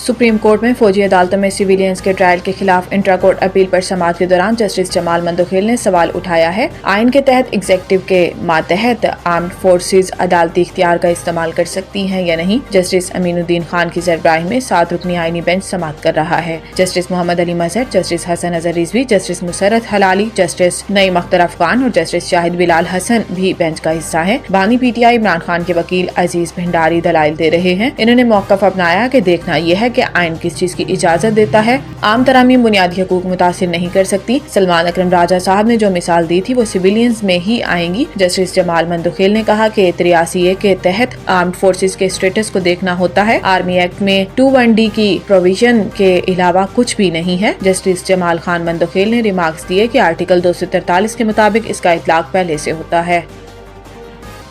Supreme court में फौजी अदालतों में सिविलियंस के ट्रायल के खिलाफ इंट्रा कोर्ट अपील पर समाअत के दौरान जस्टिस जमाल मंदोखेल ने सवाल उठाया है। आइन के तहत एग्जीक्यूटिव के मातहत आर्म्ड फोर्सेज अदालती इख्तियार का इस्तेमाल कर सकती हैं या नहीं। जस्टिस अमीनुद्दीन खान की सरबराही में 7 रुकनी आईनी बेंच समाअत कर रहा है। जस्टिस मोहम्मद अली मजहर, जस्टिस हसन अजहर रिजवी, जस्टिस मुसरत हलाली, जस्टिस नईम अख्तर अफगान और जस्टिस शाहिद बिलाल हसन भी बेंच का हिस्सा है। बानी PTI इमरान खान के वकील अजीज भंडारी दलाइल दे रहे हैं। इन्होंने मौकफ अपनाया कि देखना यह है कि आइन किस चीज की इजाजत देता है। आम तरामीम बुनियादी हकूक मुतासिर नहीं कर सकती। सलमान अकरम राजा साहब ने जो मिसाल दी थी वो सिविलियंस में ही आएंगी। जस्टिस जमाल मंदोखेल ने कहा कि 83A के तहत आर्म्ड फोर्सेज के स्टेटस को देखना होता है। आर्मी एक्ट में 21D की प्रोविजन के अलावा कुछ भी नहीं है। जस्टिस जमाल खान मंदोखेल ने रिमार्क्स दिए कि आर्टिकल 243 के मुताबिक इसका इतलाक पहले से होता है।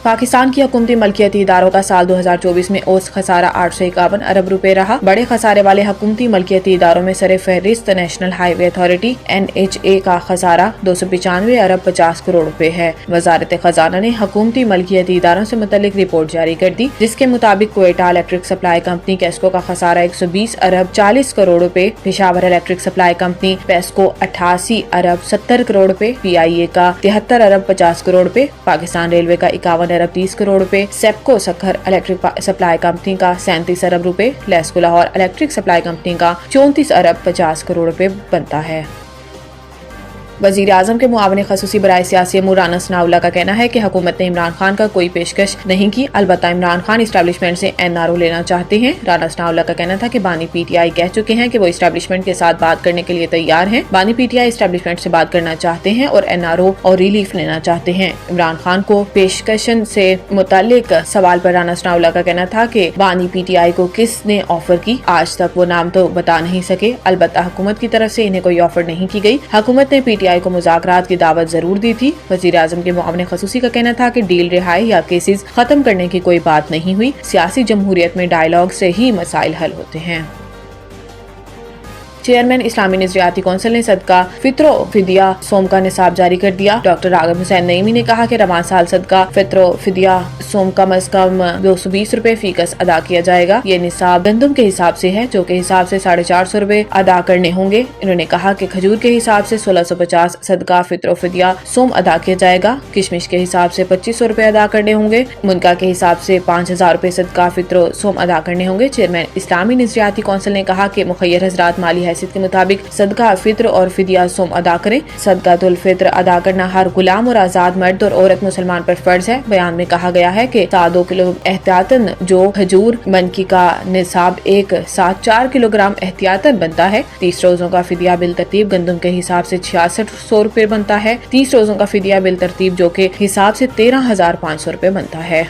पाकिस्तान की हुकूमती मलकियती इदारों का साल 2024 में औसत खसारा 851 अरब रुपए रहा। बड़े खसारे वाले हुकूमती मलकियती इदारों में सरे फहरिस्त नेशनल हाईवे अथॉरिटी NHA का खसारा 295 अरब 50 करोड़ रुपए है। वजारत खजाना ने हुकूमती मलकियती इदारों से मुतल्लिक रिपोर्ट जारी कर दी, जिसके मुताबिक क्वेटा इलेक्ट्रिक सप्लाई कंपनी कैस्को का खसारा 120 अरब 40 करोड़ रुपए, Peshawar electric supply company PESCO 88 अरब 70 करोड़ रुपए, PIA का 73 अरब 50 करोड़ रुपए, पाकिस्तान रेलवे का 51 अरब 30 करोड़ रुपए, सेप्को सखर इलेक्ट्रिक सप्लाई कंपनी का 37 अरब रुपए, LESCO Lahore electric supply company का 34 अरब 50 करोड़ रुपए बनता है। वजीर आजम के मुआवन खसूसी बराए सियासी अमूर राना सनाउल्लाह का कहना है कि हुकूमत ने इमरान खान का कोई पेशकश नहीं की, अलबत्ता इमरान खान इस्टेब्लिशमेंट से NRO लेना चाहते हैं। राना सनाउल्लाह का कहना था कि बानी PTI कह चुके हैं कि वो इस्टेब्लिशमेंट के साथ बात करने के लिए तैयार हैं। बानी PTI इस्टेब्लिशमेंट से बात करना चाहते हैं और NRO और रिलीफ लेना चाहते हैं। इमरान खान को पेशकशन से मुतालिक सवाल पर राना सनाउल्लाह का कहना था कि बानी PTI को किसने ऑफर की, आज तक वो नाम तो बता नहीं सके। अलबत्ता हुकूमत की तरफ से इन्हें कोई ऑफर नहीं की गई। हुकूमत ने PTI को मुज़ाकरात की दावत जरूर दी थी। वज़ीर आज़म के मुआविन खसूसी का कहना था कि डील रिहाई या केसेस खत्म करने की कोई बात नहीं हुई। सियासी जमहूरियत में डायलॉग से ही मसाइल हल होते हैं। चेयरमैन इस्लामी नजरियाती कौंसिल ने सदका फित्रो फिदिया सोम का निसाब जारी कर दिया। डॉक्टर राग़िब हुसैन नईमी ने कहा कि रमज़ान साल सदका फित्रो फिदिया सोम कम अज कम 220 रुपए फीकस अदा किया जाएगा। ये निसाब गंदम के हिसाब से है, जो के हिसाब से 450 रुपए अदा करने होंगे। इन्होंने कहा कि खजूर के हिसाब से 1650 सदका फित्रो फिदिया सोम अदा किया जाएगा। किशमिश के हिसाब से 2500 रुपए अदा करने होंगे। मुनका के हिसाब से 5000 रुपए सदका फित्रो सोम अदा करने होंगे। चेयरमैन इस्लामी नजरियाती कौंसिल ने कहा कि मुखय्यर हजरात माली हैसियत के मुताबिक सदका फित्र और फिदिया सोम अदा करें। सदकातुल फित्र अदा करना हर गुलाम और आजाद मर्द और औरत मुसलमान पर फर्ज है। बयान में कहा गया है कि 2 किलो एहतियातन जो खजूर मनकी का निसाब एक साथ 4 किलोग्राम एहतियातन बनता है। 30 रोजों का फिदिया बिल तरतीब गंदम के हिसाब से 6600 रुपए बनता है। 30 रोजों का फिदिया बिल तरतीब जो के हिसाब से 13,500 रुपए बनता है।